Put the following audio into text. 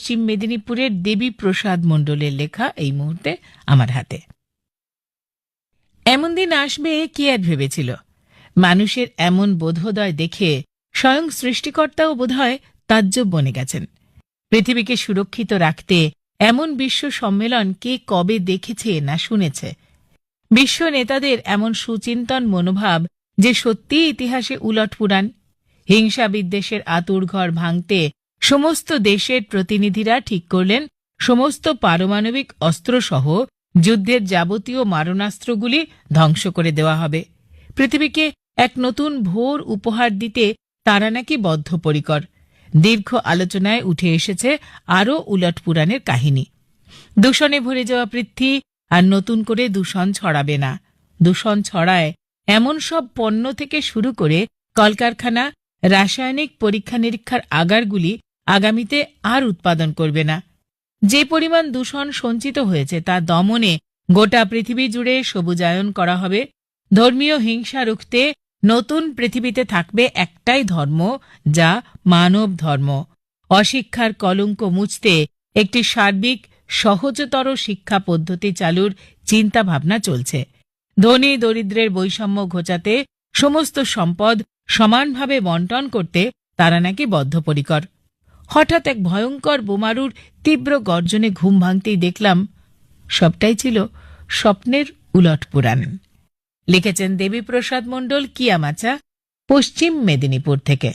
পশ্চিম মেদিনীপুরের দেবী প্রসাদ মণ্ডলের লেখা এই মুহূর্তে আমার হাতে। এমন দিন আসবে কি আর ভেবেছিল? মানুষের এমন বোধোদয় দেখে স্বয়ং সৃষ্টিকর্তাও বোধহয় তাজ্জব বনে গেছেন। পৃথিবীকে সুরক্ষিত রাখতে এমন বিশ্ব সম্মেলন কে কবে দেখেছে না শুনেছে? বিশ্ব নেতাদের এমন সুচিন্তন মনোভাব যে সত্যিই ইতিহাসে উলটপুরাণ। হিংসা বিদ্বেষের আঁতুড়ঘর ভাঙতে সমস্ত দেশের প্রতিনিধিরা ঠিক করলেন সমস্ত পারমাণবিক অস্ত্রসহ যুদ্ধের যাবতীয় মারণাস্ত্রগুলি ধ্বংস করে দেওয়া হবে। পৃথিবীকে এক নতুন ভোর উপহার দিতে তারা নাকি বদ্ধপরিকর। দীর্ঘ আলোচনায় উঠে এসেছে আরও উলটপুরাণের কাহিনী। দূষণে ভরে যাওয়া পৃথ্বী আর নতুন করে দূষণ ছড়াবে না। দূষণ ছড়ায় এমন সব পণ্য থেকে শুরু করে কলকারখানা, রাসায়নিক পরীক্ষা নিরীক্ষার আগারগুলি আগামীতে আর উৎপাদন করবে না। যে পরিমাণ দূষণ সঞ্চিত হয়েছে তা দমনে গোটা পৃথিবী জুড়ে সবুজায়ন করা হবে। ধর্মীয় হিংসা রুখতে নতুন পৃথিবীতে থাকবে একটাই ধর্ম, যা মানব ধর্ম। অশিক্ষার কলঙ্ক মুছতে একটি সার্বিক সহজতর শিক্ষা পদ্ধতি চালুর চিন্তাভাবনা চলছে। ধনী দরিদ্রের বৈষম্য ঘোচাতে সমস্ত সম্পদ সমানভাবে বন্টন করতে তারা নাকি বদ্ধপরিকর। হঠাৎ এক ভয়ঙ্কর বোমারুর তীব্র গর্জনে ঘুম ভাঙতেই দেখলাম সবটাই ছিল স্বপ্নের উলটপুরাণ। লিখেছেন দেবীপ্রসাদ মণ্ডল, কিয়ামাচা, পশ্চিম মেদিনীপুর থেকে।